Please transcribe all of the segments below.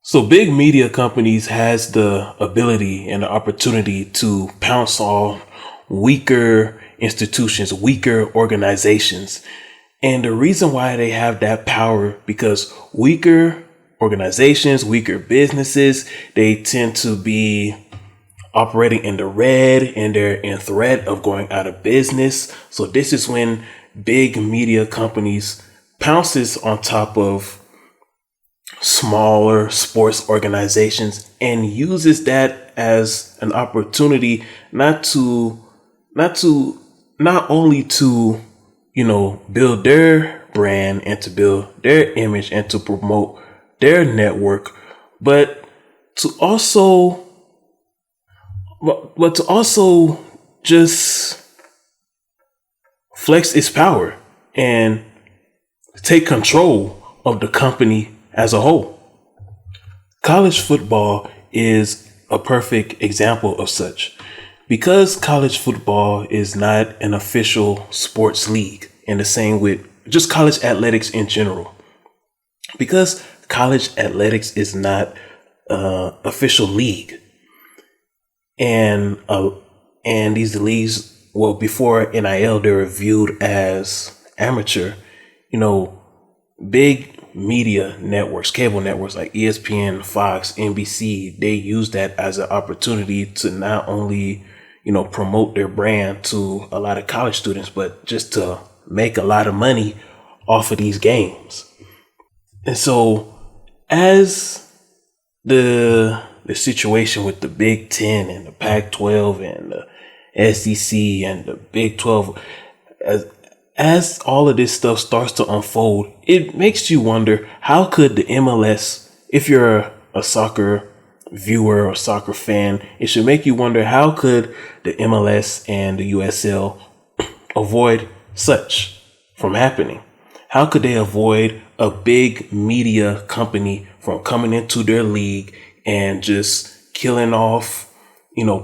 So big media companies has the ability and the opportunity to pounce on weaker institutions, weaker organizations. And the reason why they have that power, because weaker organizations, weaker businesses, they tend to be operating in the red and they're in threat of going out of business. So this is when big media companies pounces on top of smaller sports organizations and uses that as an opportunity not only to build their brand and to build their image and to promote their network, but to also just flex its power and take control of the company as a whole. College football is a perfect example of such. Because college football is not an official sports league, and the same with just college athletics in general. Because college athletics is not an official league, and these leagues, well, before NIL, they were viewed as amateur. Big media networks, cable networks like ESPN, Fox, NBC, they use that as an opportunity to not only, promote their brand to a lot of college students, but just to make a lot of money off of these games. And so as the situation with the Big Ten and the Pac-12 and the SEC and the Big 12, as all of this stuff starts to unfold, it makes you wonder, how could the MLS, if you're a soccer viewer or soccer fan, it should make you wonder, how could the MLS and the USL avoid such from happening? How could they avoid a big media company from coming into their league and just killing off,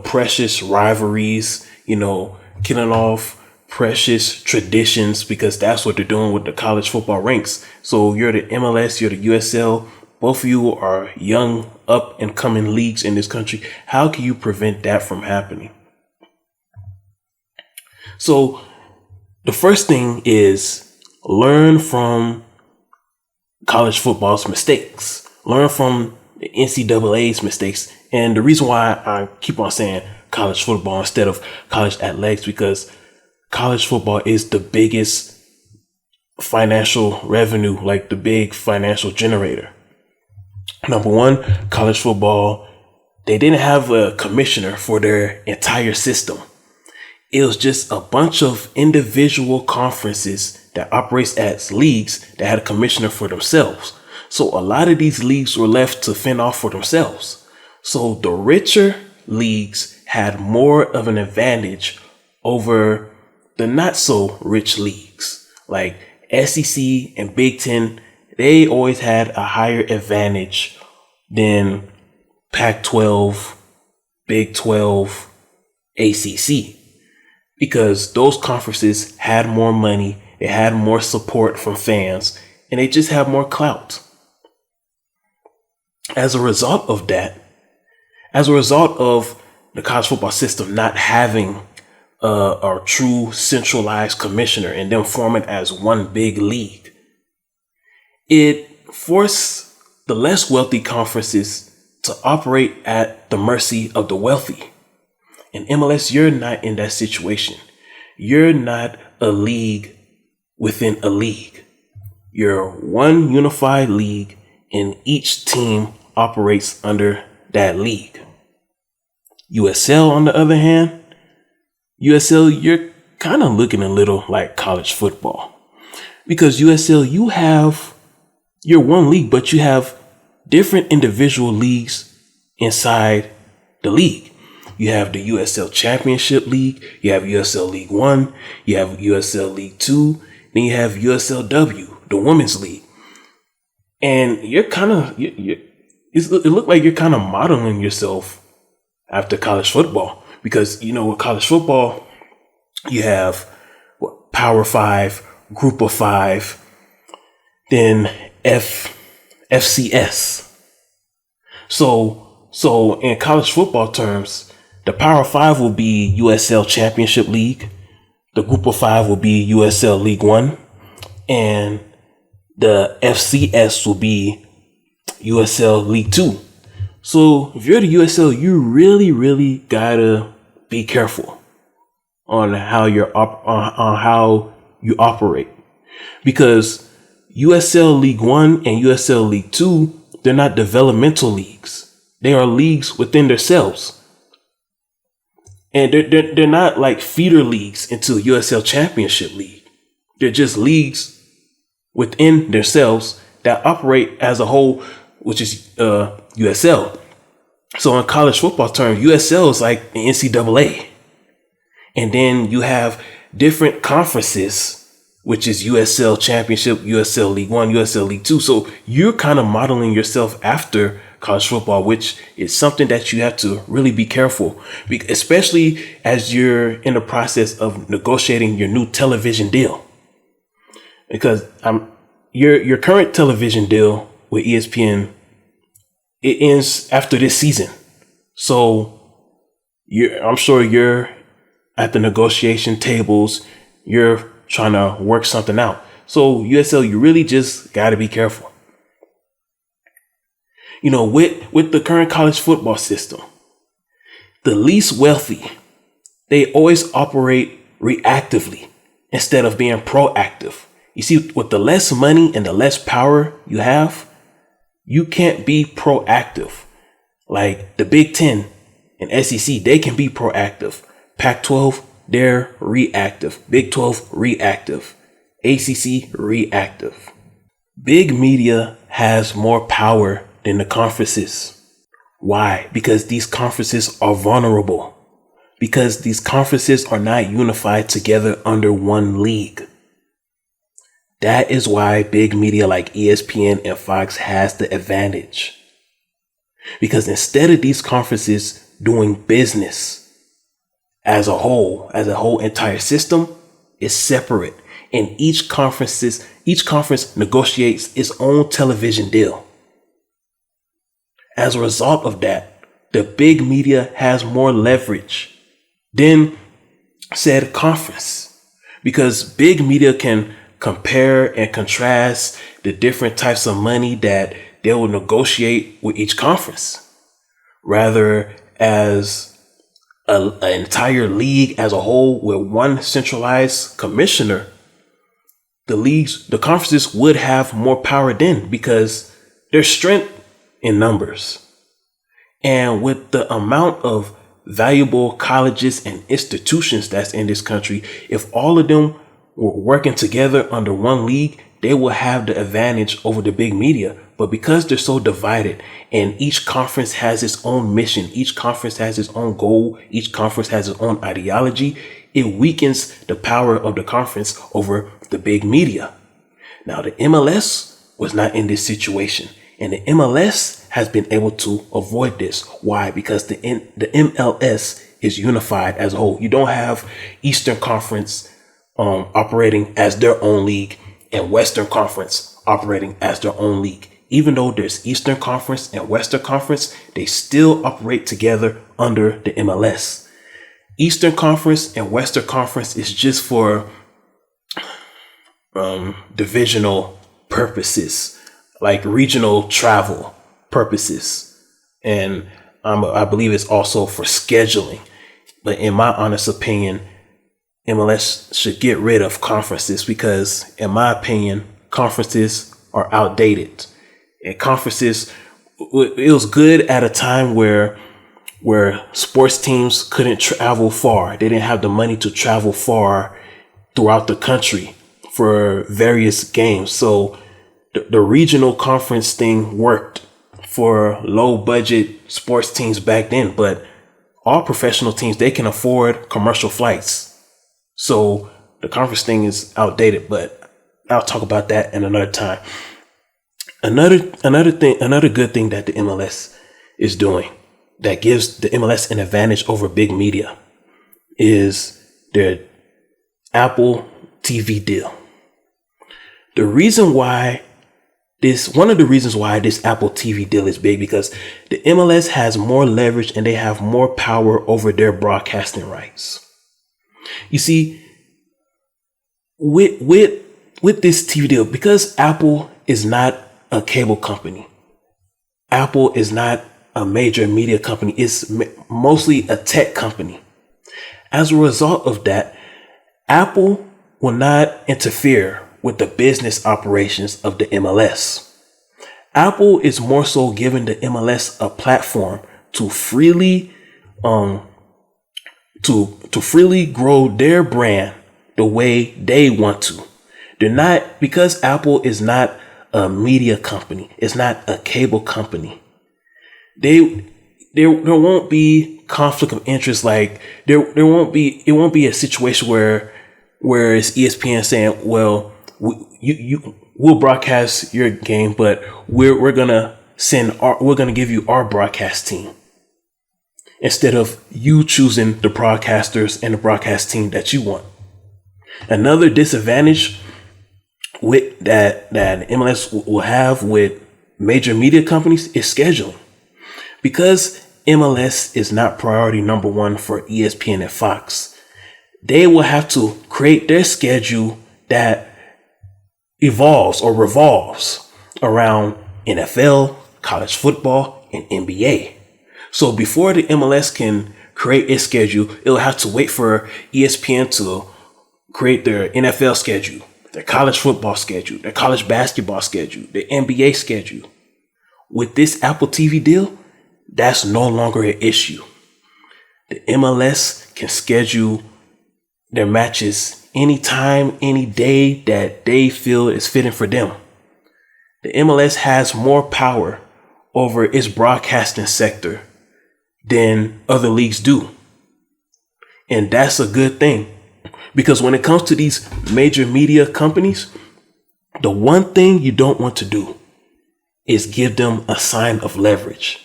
precious rivalries, killing off precious traditions, because that's what they're doing with the college football ranks. So you're the MLS, you're the USL, both of you are young, up and coming leagues in this country. How can you prevent that from happening? So the first thing is learn from college football's mistakes. Learn from the NCAA's mistakes. And the reason why I keep on saying college football instead of college athletics, because college football is the biggest financial revenue, like the big financial generator. Number one, college football, they didn't have a commissioner for their entire system. It was just a bunch of individual conferences that operates as leagues that had a commissioner for themselves. So a lot of these leagues were left to fend off for themselves. So the richer leagues had more of an advantage over the not so rich leagues. Like SEC and Big Ten, they always had a higher advantage than Pac-12, Big 12, ACC, because those conferences had more money, they had more support from fans, and they just have more clout. As a result of that, as a result of the college football system not having a true centralized commissioner and them forming as one big league, it forced the less wealthy conferences to operate at the mercy of the wealthy. In MLS, you're not in that situation. You're not a league within a league. You're one unified league, and each team operates under that league. USL, on the other hand, USL, you're kind of looking a little like college football, because USL, you're one league, but you have different individual leagues inside the league. You have the USL Championship League, you have USL League One, you have USL League Two, then you have USLW, the Women's League. And you're kind of, it looked like you're kind of modeling yourself after college football, because, with college football, you have Power Five, Group of Five, then FCS. So in college football terms, the Power Five will be USL Championship League. The Group of Five will be USL League One, and the FCS will be USL League Two. So if you're the USL, you really gotta be careful on how on how you operate, because USL League One and USL League Two, they're not developmental leagues. They are leagues within themselves. And they're not like feeder leagues into USL Championship League. They're just leagues within themselves that operate as a whole, which is USL. So in college football terms, USL is like the NCAA. And then you have different conferences, which is USL Championship, USL League One, USL League Two. So you're kind of modeling yourself after college football, which is something that you have to really be careful, especially as you're in the process of negotiating your new television deal. Because your current television deal with ESPN, it ends after this season. So I'm sure you're at the negotiation tables, you're trying to work something out. So USL, you really just got to be careful. You know, with the current college football system, the least wealthy, they always operate reactively instead of being proactive. You see, with the less money and the less power you have, you can't be proactive. Like the Big Ten and SEC, they can be proactive. Pac-12, they're reactive. Big 12, reactive. ACC, reactive. Big media has more power than the conferences. Why? Because these conferences are vulnerable. Because these conferences are not unified together under one league. That is why big media like ESPN and Fox has the advantage. Because instead of these conferences doing business as a whole entire system is separate, and each conference negotiates its own television deal. As a result of that, the big media has more leverage than said conference, because big media can compare and contrast the different types of money that they will negotiate with each conference, rather as an entire league as a whole with one centralized commissioner. The conferences would have more power then, because there's strength in numbers. And with the amount of valuable colleges and institutions that's in this country, if all of them were working together under one league, they will have the advantage over the big media. But because they're so divided and each conference has its own mission, each conference has its own goal, each conference has its own ideology, it weakens the power of the conference over the big media. Now, the MLS was not in this situation, and the MLS has been able to avoid this. Why? Because the MLS is unified as a whole. You don't have Eastern Conference operating as their own league and Western Conference operating as their own league. Even though there's Eastern Conference and Western Conference, they still operate together under the MLS. Eastern Conference and Western Conference is just for divisional purposes, like regional travel purposes. And I believe it's also for scheduling. But in my honest opinion, MLS should get rid of conferences, because in my opinion, conferences are outdated. And conferences, it was good at a time where sports teams couldn't travel far. They didn't have the money to travel far throughout the country for various games. So the regional conference thing worked for low budget sports teams back then, but all professional teams, they can afford commercial flights. So the conference thing is outdated, but I'll talk about that in another time. Another good thing that the MLS is doing that gives the MLS an advantage over big media is their Apple TV deal. The reason why one of the reasons why this Apple TV deal is big, because the MLS has more leverage and they have more power over their broadcasting rights. You see, with this TV deal, because Apple is not a cable company, Apple is not a major media company, it's mostly a tech company. As a result of that, Apple will not interfere with the business operations of the MLS. Apple is more so giving the MLS a platform to freely freely grow their brand the way they want to. They're not, because Apple is not a media company, it's not a cable company. There won't be conflict of interest. Like it won't be a situation where it's ESPN saying, well, we'll broadcast your game, but we're gonna give you our broadcast team instead of you choosing the broadcasters and the broadcast team that you want. Another disadvantage with that MLS will have with major media companies is scheduling. Because MLS is not priority number one for ESPN and Fox, they will have to create their schedule that evolves or revolves around NFL, college football, and NBA. So before the MLS can create its schedule, it'll have to wait for ESPN to create their NFL schedule, their college football schedule, their college basketball schedule, their NBA schedule. With this Apple TV deal, that's no longer an issue. The MLS can schedule their matches anytime, any day that they feel is fitting for them. The MLS has more power over its broadcasting sector than other leagues do. And that's a good thing, because when it comes to these major media companies, the one thing you don't want to do is give them a sign of leverage.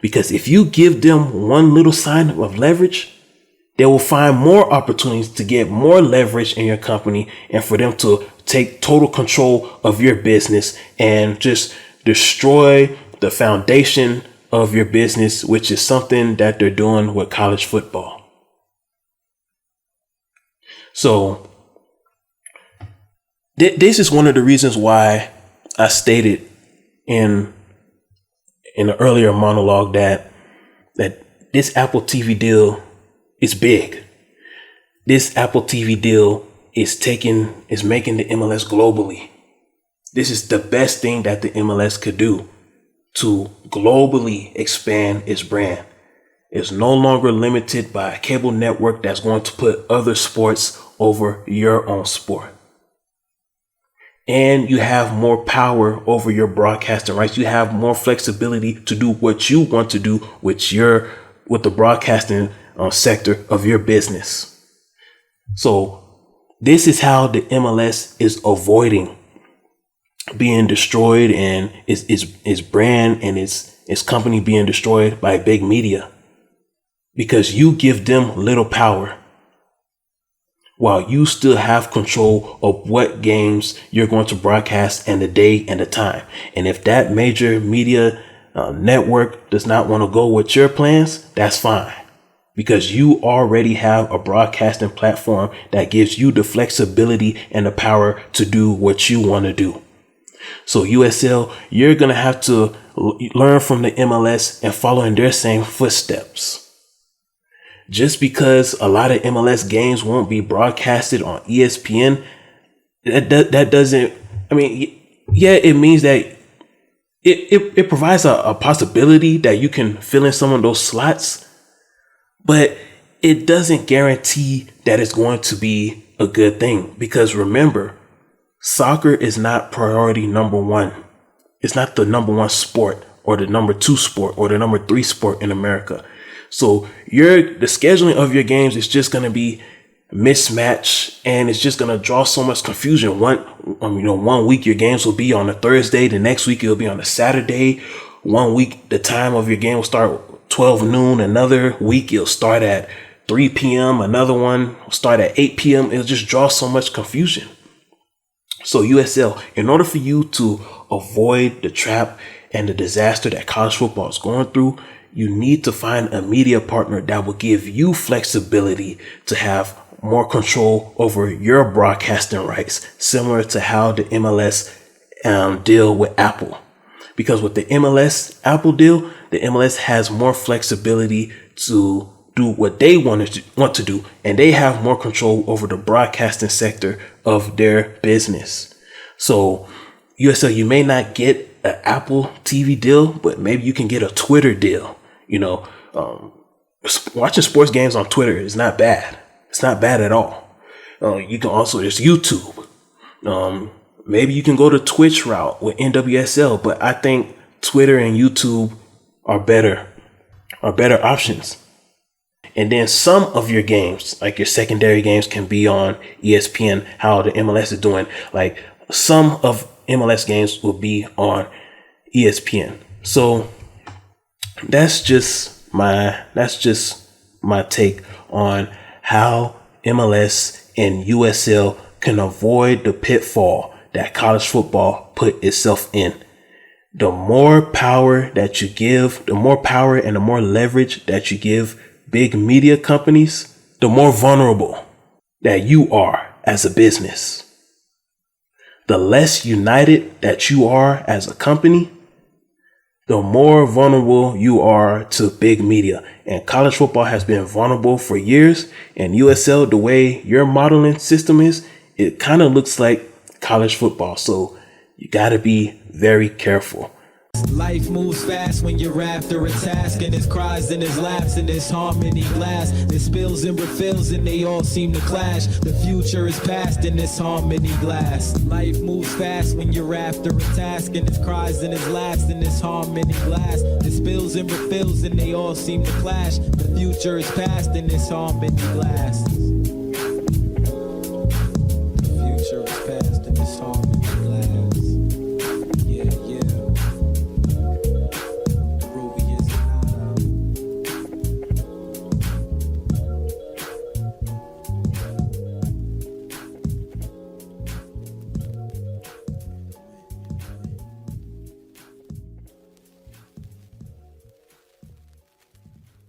Because if you give them one little sign of leverage, they will find more opportunities to get more leverage in your company and for them to take total control of your business and just destroy the foundation of your business, which is something that they're doing with college football. So this is one of the reasons why I stated in an earlier monologue that this Apple TV deal is big. This Apple TV deal is making the MLS globally. This is the best thing that the MLS could do to globally expand its brand. It's no longer limited by a cable network that's going to put other sports over your own sport. And you have more power over your broadcasting rights. You have more flexibility to do what you want to do with the broadcasting sector of your business. So this is how the MLS is avoiding being destroyed and its brand and its company being destroyed by big media, because you give them little power while you still have control of what games you're going to broadcast and the day and the time. And if that major media network does not want to go with your plans, that's fine, because you already have a broadcasting platform that gives you the flexibility and the power to do what you want to do. So USL, you're going to have to learn from the MLS and follow in their same footsteps. Just because a lot of MLS games won't be broadcasted on ESPN, that doesn't, I mean, yeah, it means that it provides a possibility that you can fill in some of those slots, but it doesn't guarantee that it's going to be a good thing. Because remember, soccer is not priority number one. It's not the number one sport or the number two sport or the number three sport in America. So the scheduling of your games is just going to be mismatched, and it's just going to draw so much confusion. One week your games will be on a Thursday, the next week it'll be on a Saturday. One week the time of your game will start 12 noon. Another week it'll start at 3 p.m. Another one will start at 8 p.m. It'll just draw so much confusion. So USL, in order for you to avoid the trap and the disaster that college football is going through, you need to find a media partner that will give you flexibility to have more control over your broadcasting rights, similar to how the MLS deal with Apple. Because with the MLS Apple deal, the MLS has more flexibility to do what they want to do, and they have more control over the broadcasting sector of their business. So USL, you may not get an Apple TV deal, but maybe you can get a Twitter deal. Watching sports games on Twitter is not bad. It's not bad at all. You can also, there's YouTube. Maybe you can go the Twitch route with NWSL, but I think Twitter and YouTube are better options. And then some of your games, like your secondary games, can be on ESPN, how the MLS is doing. Like some of MLS games will be on ESPN. So that's just my take on how MLS and USL can avoid the pitfall that college football put itself in. The more power that you give, the more power and the more leverage that you give big media companies, the more vulnerable that you are as a business. The less united that you are as a company, the more vulnerable you are to big media. And college football has been vulnerable for years. And USL, the way your modeling system is, it kind of looks like college football. So you got to be very careful. Life moves fast when you're after a task, and there's cries and there's laughs and there's harmony glass. There's spills and refills and they all seem to clash. The future is past in this harmony glass. Life moves fast when you're after a task, and there's cries and there's laughs and there's harmony glass. There's spills and refills and they all seem to clash. The future is past in this harmony glass.